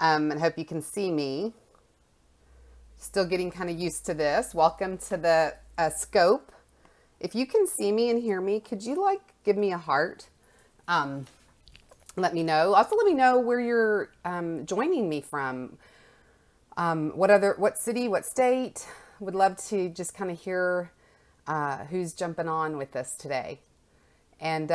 and hope you can see me. Still getting kind of used to this. Welcome to the scope. If you can see me and hear me, could you give me a heart? Um, Let me know. Also, let me know where you're joining me from. What city, what state? Would love to just kind of hear who's jumping on with us today. And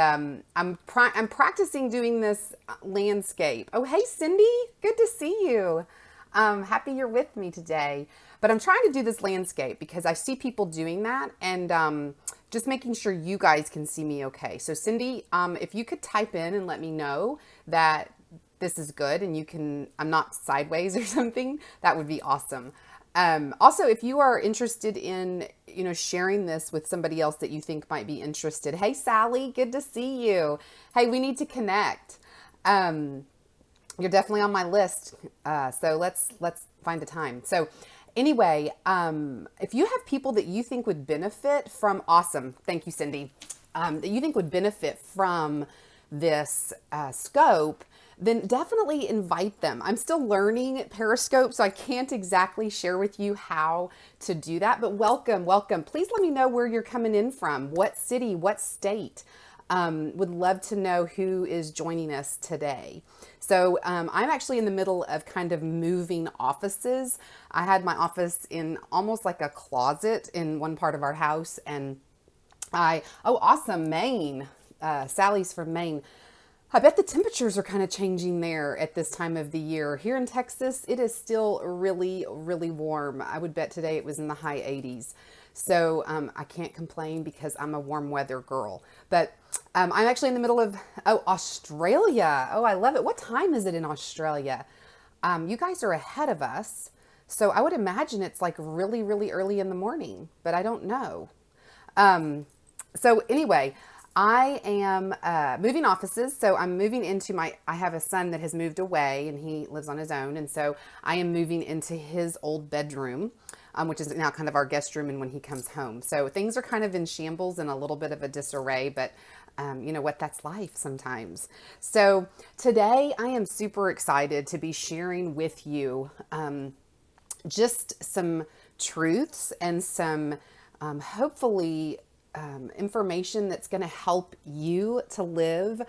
I'm practicing doing this landscape. Oh, hey, Cindy, good to see you. Happy you're with me today. But I'm trying to do this landscape because I see people doing that, and just making sure you guys can see me okay. So Cindy, if you could type in and let me know that this is good and I'm not sideways or something, that would be awesome. Also, if you are interested in, sharing this with somebody else that you think might be interested. Hey, Sally, good to see you. Hey, we need to connect. You're definitely on my list. So let's find a time. So anyway, if you have people that you think would benefit from, awesome. Thank you, Cindy. That you think would benefit from this scope, then definitely invite them. I'm still learning Periscope, so I can't exactly share with you how to do that, but welcome. Please let me know where you're coming in from, what city, what state. Would love to know who is joining us today. So I'm actually in the middle of kind of moving offices. I had my office in almost like a closet in one part of our house, and awesome, Maine. Sally's from Maine. I bet the temperatures are kind of changing there at this time of the year. Here in Texas, it is still really, really warm. I would bet today it was in the high 80s. So I can't complain because I'm a warm weather girl. But I'm actually in the middle of, Australia. Oh, I love it. What time is it in Australia? You guys are ahead of us. So I would imagine it's like really, really early in the morning, but I don't know. So anyway, I am moving offices. So I'm moving into I have a son that has moved away and he lives on his own. And so I am moving into his old bedroom, which is now kind of our guest room and when he comes home. So things are kind of in shambles and a little bit of a disarray, but you know what, that's life sometimes. So today I am super excited to be sharing with you just some truths and some hopefully information that's going to help you to live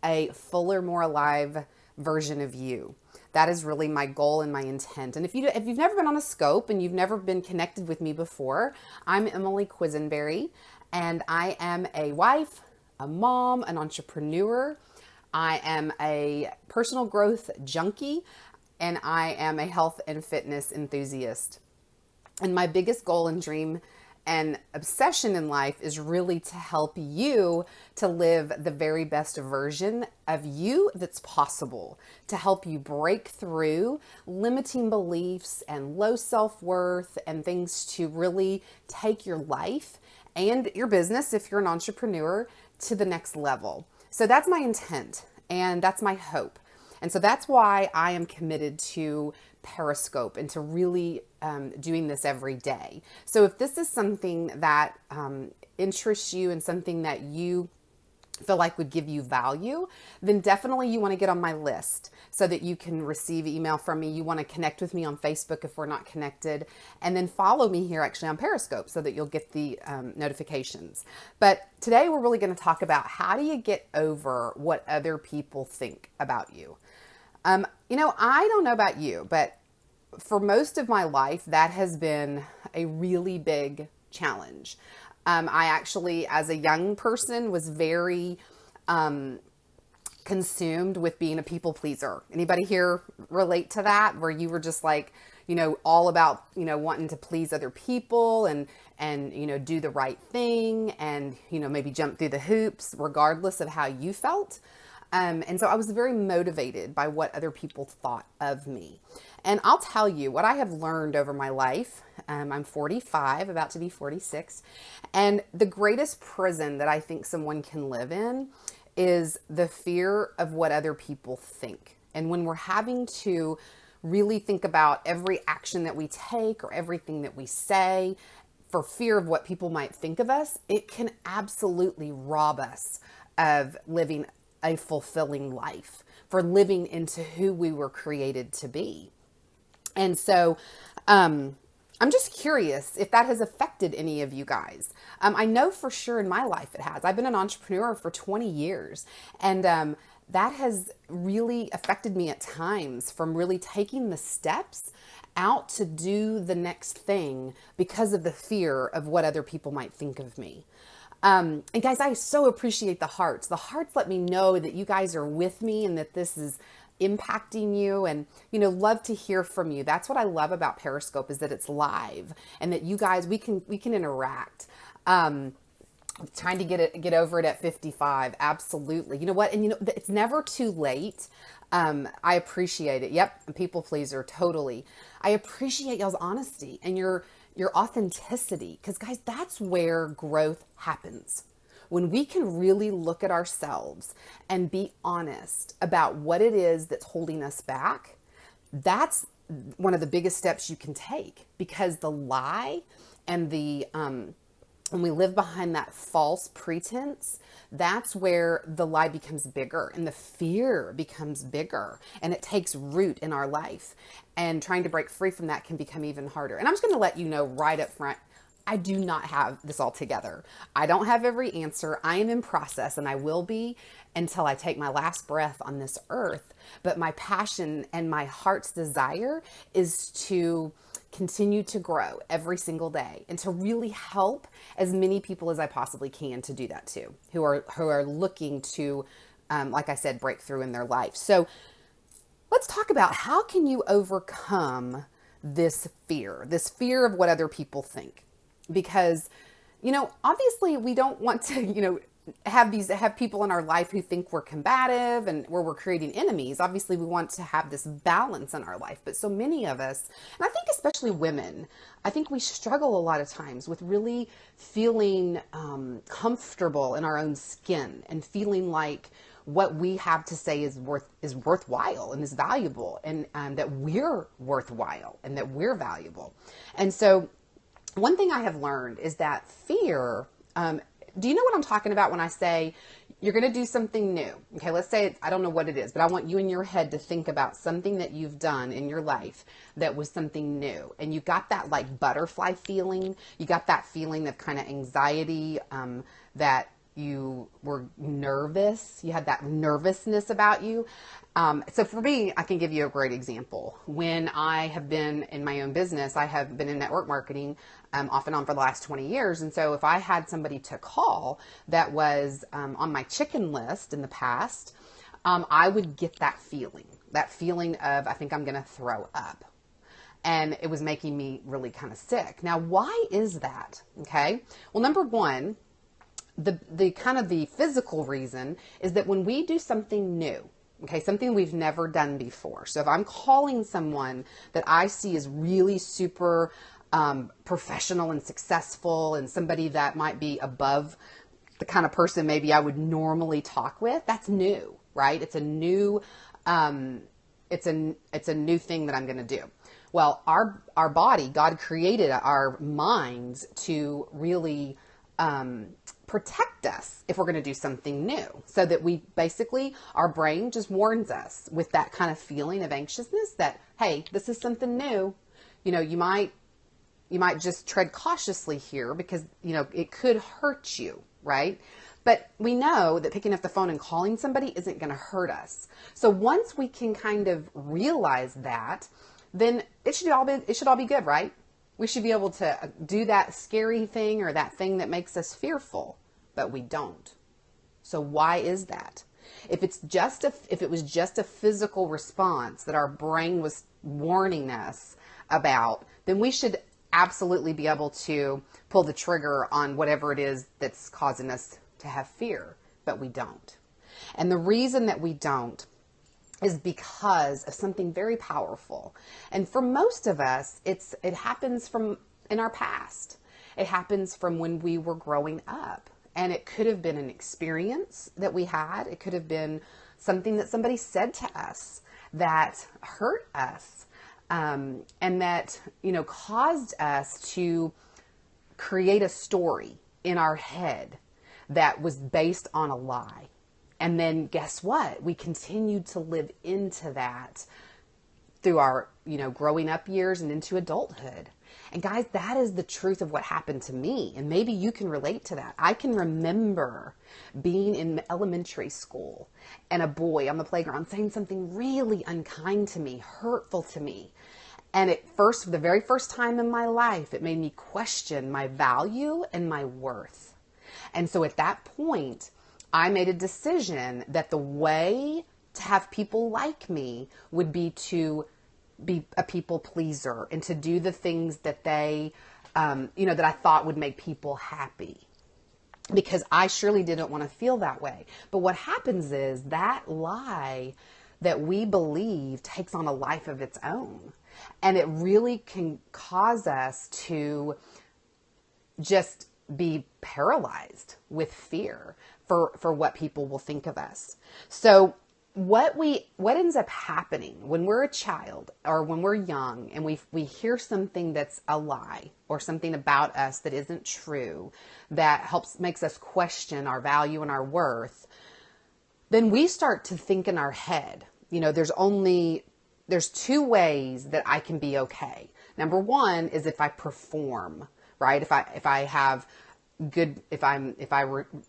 a fuller, more alive version of you. That is really my goal and my intent. And if you've never been on a scope and you've never been connected with me before, I'm Emily Quisenberry, and I am a wife, a mom, an entrepreneur. I am a personal growth junkie, and I am a health and fitness enthusiast. And my biggest goal and dream and obsession in life is really to help you to live the very best version of you that's possible, to help you break through limiting beliefs and low self-worth and things to really take your life and your business, if you're an entrepreneur, to the next level. So that's my intent and that's my hope. And so that's why I am committed to Periscope and to really doing this every day. So if this is something that interests you and something that you feel like would give you value, then definitely you want to get on my list so that you can receive email from me. You want to connect with me on Facebook if we're not connected, and then follow me here actually on Periscope so that you'll get the notifications. But today we're really going to talk about how do you get over what other people think about you. I don't know about you, but for most of my life, that has been a really big challenge. I actually, as a young person, was very consumed with being a people pleaser. Anybody here relate to that? Where you were just like, all about, wanting to please other people and do the right thing and, maybe jump through the hoops regardless of how you felt. And so I was very motivated by what other people thought of me. And I'll tell you what I have learned over my life. I'm 45, about to be 46. And the greatest prison that I think someone can live in is the fear of what other people think. And when we're having to really think about every action that we take or everything that we say for fear of what people might think of us, it can absolutely rob us of living a fulfilling life for living into who we were created to be. And so, I'm just curious if that has affected any of you guys. I know for sure in my life it has. I've been an entrepreneur for 20 years, and that has really affected me at times, from really taking the steps out to do the next thing because of the fear of what other people might think of me. And guys, I so appreciate the hearts. The hearts let me know that you guys are with me and that this is impacting you, and love to hear from you. That's what I love about Periscope, is that it's live and that you guys, we can interact. Trying to get over it at 55. Absolutely. You know what? And it's never too late. I appreciate it. Yep. People pleaser. Totally. I appreciate y'all's honesty and your authenticity, because guys, that's where growth happens. When we can really look at ourselves and be honest about what it is that's holding us back, that's one of the biggest steps you can take, because the lie and when we live behind that false pretense, that's where the lie becomes bigger and the fear becomes bigger, and it takes root in our life, and trying to break free from that can become even harder. And I'm just going to let you know right up front, I do not have this all together. I don't have every answer. I am in process, and I will be until I take my last breath on this earth. But my passion and my heart's desire is to continue to grow every single day, and to really help as many people as I possibly can to do that too, who are looking to, like I said, break through in their life. So let's talk about, how can you overcome this fear of what other people think? Because, obviously we don't want to, have people in our life who think we're combative and where we're creating enemies. Obviously we want to have this balance in our life, but so many of us, and I think especially women, I think we struggle a lot of times with really feeling comfortable in our own skin, and feeling like what we have to say is worthwhile and is valuable, and that we're worthwhile and that we're valuable. And so one thing I have learned is that fear, do you know what I'm talking about when I say you're going to do something new? Okay, let's say, I don't know what it is, but I want you in your head to think about something that you've done in your life that was something new. And you got that like butterfly feeling. You got that feeling of kind of anxiety, that you were nervous. You had that nervousness about you. So for me, I can give you a great example. When I have been in my own business, I have been in network marketing off and on for the last 20 years. And so if I had somebody to call that was on my chicken list in the past, I would get that feeling of, I think I'm going to throw up. And it was making me really kind of sick. Now, why is that? Okay. Well, number one, the kind of the physical reason is that when we do something new, okay, something we've never done before. So if I'm calling someone that I see as really super professional and successful, and somebody that might be above the kind of person maybe I would normally talk with, that's new, right? It's a new, it's a new thing that I'm going to do. Well, our body, God created our minds to really protect us if we're going to do something new, so that we basically, our brain just warns us with that kind of feeling of anxiousness that, hey, this is something new. You might just tread cautiously here, because, it could hurt you, right? But we know that picking up the phone and calling somebody isn't going to hurt us. So once we can kind of realize that, then it should all be good, right? We should be able to do that scary thing or that thing that makes us fearful, but we don't. So why is that? If it was just a physical response that our brain was warning us about, then we should absolutely be able to pull the trigger on whatever it is that's causing us to have fear, but we don't. And the reason that we don't is because of something very powerful. And for most of us, it happens from in our past. It happens from when we were growing up. And it could have been an experience that we had. It could have been something that somebody said to us that hurt us, and that, caused us to create a story in our head that was based on a lie. And then guess what? We continued to live into that through our, growing up years and into adulthood. And guys, that is the truth of what happened to me. And maybe you can relate to that. I can remember being in elementary school and a boy on the playground saying something really unkind to me, hurtful to me. And the very first time in my life, it made me question my value and my worth. And so at that point, I made a decision that the way to have people like me would be to be a people pleaser and to do the things that that I thought would make people happy, because I surely didn't want to feel that way. But what happens is that lie that we believe takes on a life of its own. And it really can cause us to just be paralyzed with fear for what people will think of us. So what ends up happening when we're a child or when we're young and we hear something that's a lie or something about us that isn't true, that makes us question our value and our worth, then we start to think in our head, there's two ways that I can be okay. Number one is if I perform, right? If I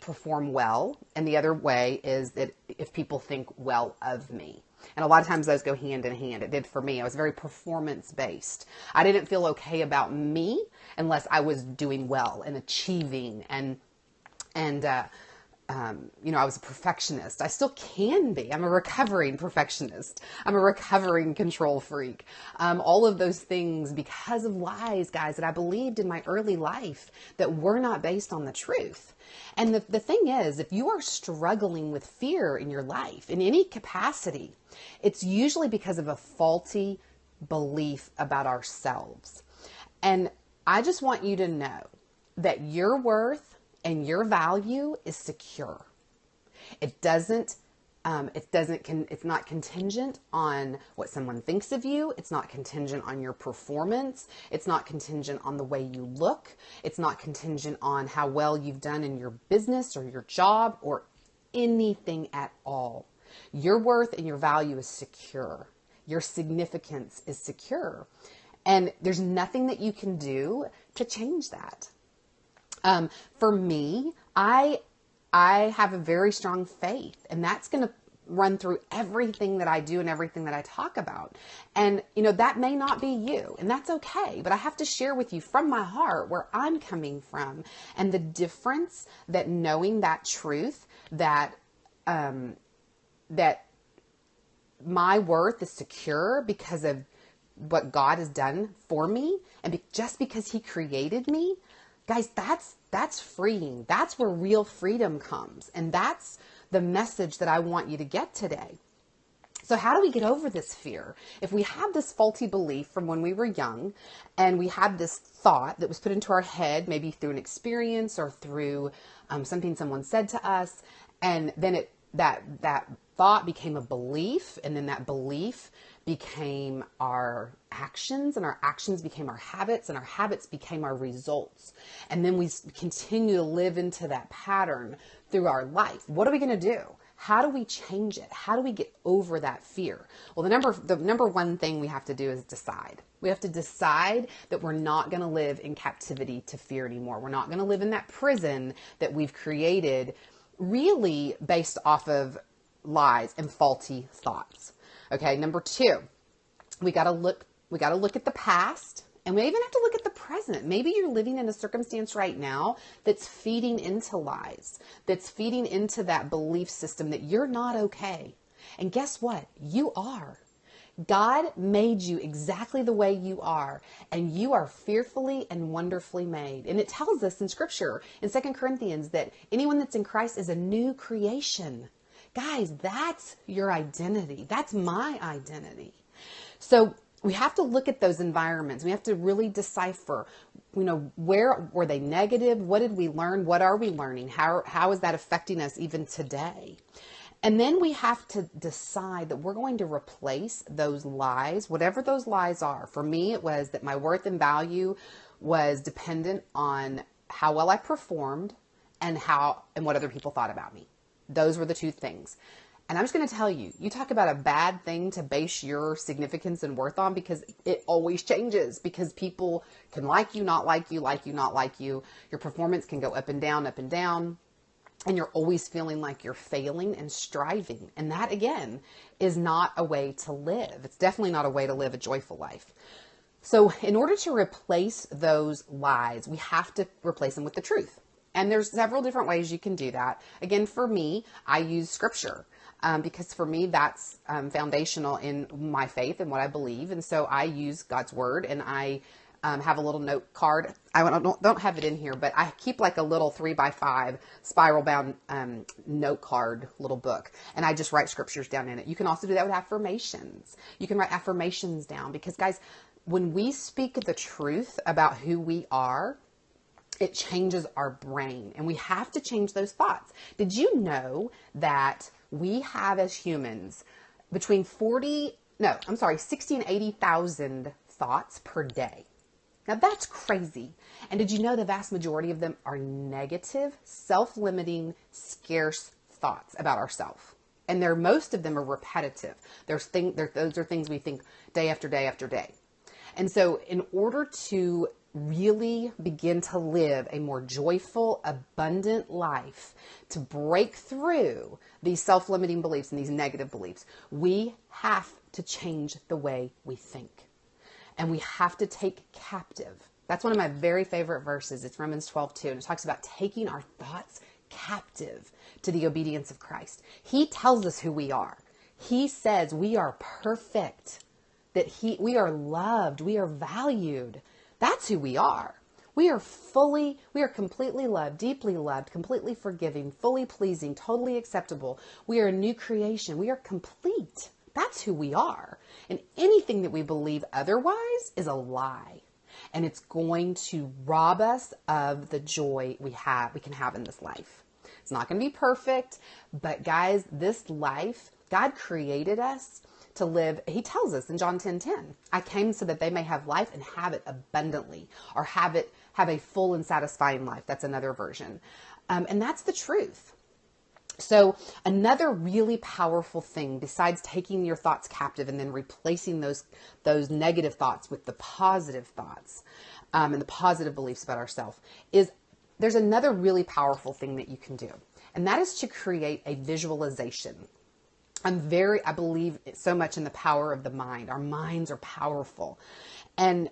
perform well. And the other way is that if people think well of me. And a lot of times those go hand in hand. It did for me. I was very performance based. I didn't feel okay about me unless I was doing well and achieving I was a perfectionist. I still can be. I'm a recovering perfectionist. I'm a recovering control freak. All of those things because of lies, guys, that I believed in my early life that were not based on the truth. And the thing is, if you are struggling with fear in your life in any capacity, it's usually because of a faulty belief about ourselves. And I just want you to know that your worth and your value is secure. It's not contingent on what someone thinks of you. It's not contingent on your performance. It's not contingent on the way you look. It's not contingent on how well you've done in your business or your job or anything at all. Your worth and your value is secure. Your significance is secure. And there's nothing that you can do to change that. For me, I have a very strong faith, and that's going to run through everything that I do and everything that I talk about. And, that may not be you, and that's okay, but I have to share with you from my heart where I'm coming from and the difference that knowing that truth, that my worth is secure because of what God has done for me and just because He created me. Guys, that's freeing. That's where real freedom comes. And that's the message that I want you to get today. So how do we get over this fear? If we have this faulty belief from when we were young and we had this thought that was put into our head, maybe through an experience or through something someone said to us, and then that thought became a belief, and then that belief became our actions, and our actions became our habits, and our habits became our results. And then we continue to live into that pattern through our life. What are we going to do? How do we change it? How do we get over that fear? Well, the number one thing we have to do is decide. We have to decide that we're not going to live in captivity to fear anymore. We're not going to live in that prison that we've created really based off of lies and faulty thoughts. Okay. Number two, we got to look at the past, and we even have to look at the present. Maybe you're living in a circumstance right now that's feeding into lies, that's feeding into that belief system that you're not okay. And guess what? You are. God made you exactly the way you are, and you are fearfully and wonderfully made. And it tells us in Scripture, in 2 Corinthians, that anyone that's in Christ is a new creation. Guys, that's your identity. That's my identity. So we have to look at those environments. We have to really decipher, where were they negative? What did we learn? What are we learning? How is that affecting us even today? And then we have to decide that we're going to replace those lies, whatever those lies are. For me, it was that my worth and value was dependent on how well I performed and what other people thought about me. Those were the two things. And I'm just going to tell you, you talk about a bad thing to base your significance and worth on, because it always changes, because people can like you, not like you, like you, not like you. Your performance can go up and down, up and down. And you're always feeling like you're failing and striving. And that, again, is not a way to live. It's definitely not a way to live a joyful life. So in order to replace those lies, we have to replace them with the truth. And there's several different ways you can do that. Again, for me, I use scripture. Because for me, that's foundational in my faith and what I believe. And so I use God's word, and I have a little note card. I don't have it in here, but I keep like a little 3x5 spiral bound note card little book. And I just write scriptures down in it. You can also do that with affirmations. You can write affirmations down, because guys, when we speak the truth about who we are, it changes our brain, and we have to change those thoughts. Did you know that we have, as humans, between 60 and 80,000 thoughts per day? Now that's crazy. And did you know the vast majority of them are negative, self-limiting, scarce thoughts about ourselves? And most of them are repetitive. Those are things we think day after day after day. And so in order to really begin to live a more joyful, abundant life, to break through these self-limiting beliefs and these negative beliefs, we have to change the way we think. And we have to take captive. That's one of my very favorite verses. It's Romans 12:2, and it talks about taking our thoughts captive to the obedience of Christ. He tells us who we are. He says we are perfect, that we are loved, we are valued. That's who we are. We are completely loved, deeply loved, completely forgiving, fully pleasing, totally acceptable. We are a new creation. We are complete. That's who we are. And anything that we believe otherwise is a lie. And it's going to rob us of the joy we can have in this life. It's not going to be perfect, but guys, this life, God created us to live. He tells us in John 10:10, I came so that they may have life and have it abundantly, or have a full and satisfying life. That's another version. And that's the truth. So another really powerful thing, besides taking your thoughts captive and then replacing those negative thoughts with the positive thoughts, and the positive beliefs about ourselves, is there's another really powerful thing that you can do. And that is to create a visualization. I believe so much in the power of the mind. Our minds are powerful. And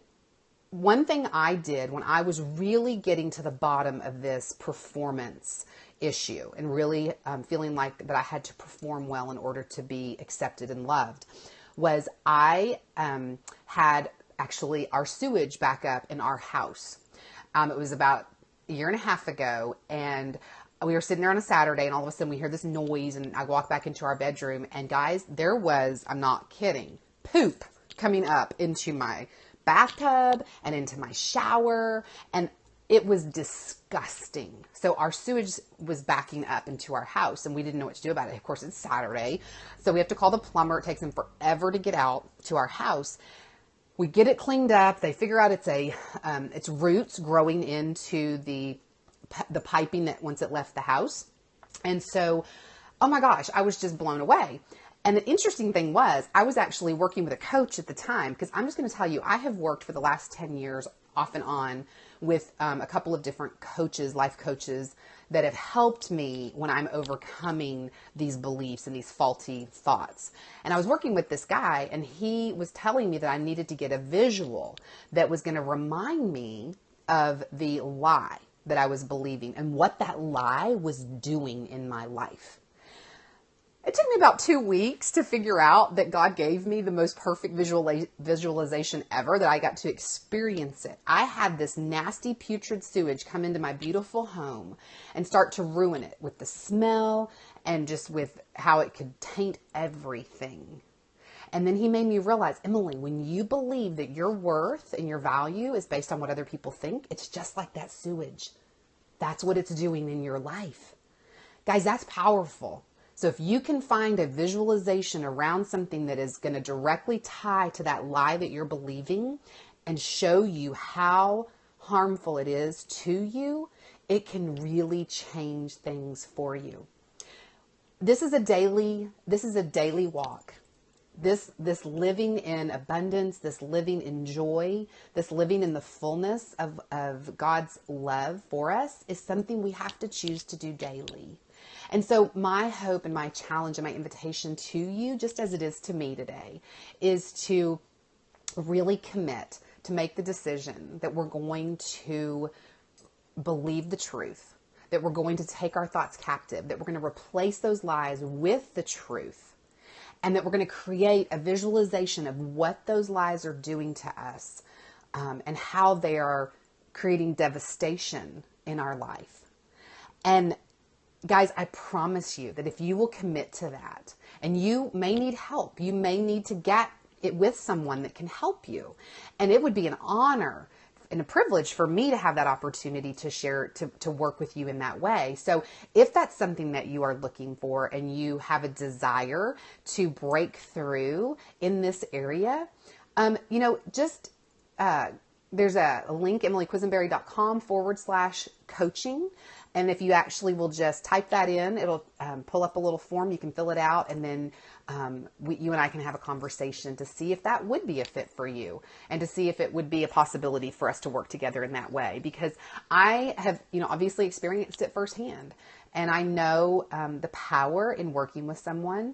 one thing I did when I was really getting to the bottom of this performance issue and really feeling like that I had to perform well in order to be accepted and loved, was I had actually our sewage back up in our house. It was about a year and a half ago, and we were sitting there on a Saturday, and all of a sudden we hear this noise, and I walk back into our bedroom, and guys, there was, I'm not kidding, poop coming up into my bathtub and into my shower, and it was disgusting. So our sewage was backing up into our house, and we didn't know what to do about it. Of course, it's Saturday, so we have to call the plumber. It takes them forever to get out to our house. We get it cleaned up. They figure out it's roots growing into the piping that once it left the house. And so, oh my gosh, I was just blown away. And the interesting thing was, I was actually working with a coach at the time, because I'm just going to tell you, I have worked for the last 10 years off and on with a couple of different coaches, life coaches, that have helped me when I'm overcoming these beliefs and these faulty thoughts. And I was working with this guy, and he was telling me that I needed to get a visual that was going to remind me of the lie that I was believing and what that lie was doing in my life. It took me about 2 weeks to figure out that God gave me the most perfect visualization ever, that I got to experience it. I had this nasty putrid sewage come into my beautiful home and start to ruin it with the smell and just with how it could taint everything. And then he made me realize, Emily, when you believe that your worth and your value is based on what other people think, it's just like that sewage. That's what it's doing in your life. Guys, that's powerful. So if you can find a visualization around something that is going to directly tie to that lie that you're believing and show you how harmful it is to you, it can really change things for you. this is a daily walk. This living in abundance, this living in joy, this living in the fullness of God's love for us is something we have to choose to do daily. And so my hope and my challenge and my invitation to you, just as it is to me today, is to really commit to make the decision that we're going to believe the truth, that we're going to take our thoughts captive, that we're going to replace those lies with the truth, and that we're going to create a visualization of what those lies are doing to us, and how they are creating devastation in our life. And guys, I promise you that if you will commit to that, and you may need help, you may need to get it with someone that can help you. And it would be an honor and a privilege for me to have that opportunity to share, to work with you in that way. So if that's something that you are looking for and you have a desire to break through in this area, just, there's a link, emilyquisenberry.com/coaching. And if you actually will just type that in, it'll pull up a little form. You can fill it out, and then you and I can have a conversation to see if that would be a fit for you, and to see if it would be a possibility for us to work together in that way. Because I have, obviously experienced it firsthand, and I know the power in working with someone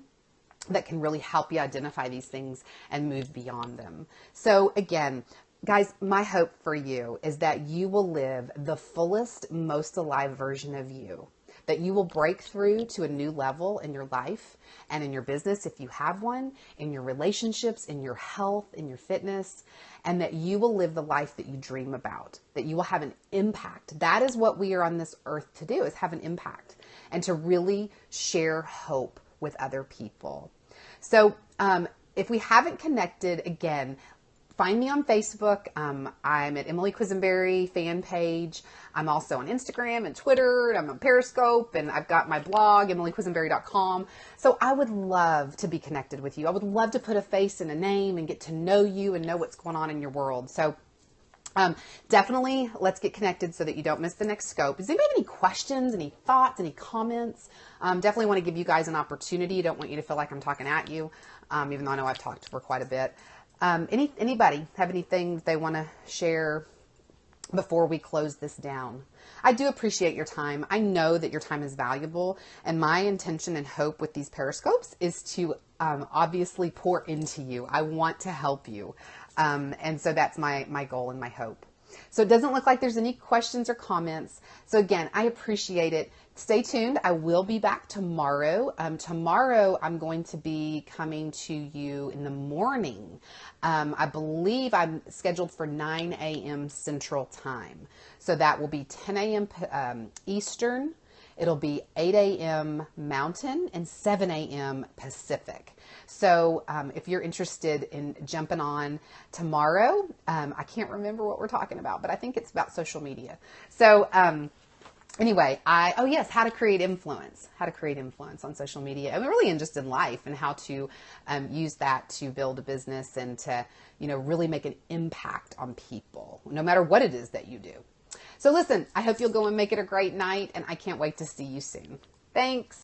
that can really help you identify these things and move beyond them. So again, guys, my hope for you is that you will live the fullest, most alive version of you, that you will break through to a new level in your life and in your business, if you have one, in your relationships, in your health, in your fitness, and that you will live the life that you dream about, that you will have an impact. That is what we are on this earth to do, is have an impact and to really share hope with other people. So if we haven't connected, again, find me on Facebook. I'm at Emily Quisenberry fan page. I'm also on Instagram and Twitter. I'm on Periscope, and I've got my blog, emilyquisenberry.com. So I would love to be connected with you. I would love to put a face and a name and get to know you and know what's going on in your world. So definitely let's get connected so that you don't miss the next scope. Does anybody have any questions, any thoughts, any comments? Definitely want to give you guys an opportunity. Don't want you to feel like I'm talking at you, even though I know I've talked for quite a bit. Anybody have anything they want to share before we close this down? I do appreciate your time. I know that your time is valuable, and my intention and hope with these Periscopes is to obviously pour into you. I want to help you. And so that's my goal and my hope. So it doesn't look like there's any questions or comments. So again, I appreciate it. Stay tuned. I will be back tomorrow. Tomorrow I'm going to be coming to you in the morning. I believe I'm scheduled for 9 a.m. Central Time. So that will be 10 a.m. Eastern. It'll be 8 a.m. Mountain and 7 a.m. Pacific. So if you're interested in jumping on tomorrow, I can't remember what we're talking about, but I think it's about social media. So anyway, how to create influence on social media. I'm really interested in life and how to use that to build a business and to, really make an impact on people, no matter what it is that you do. So listen, I hope you'll go and make it a great night, and I can't wait to see you soon. Thanks.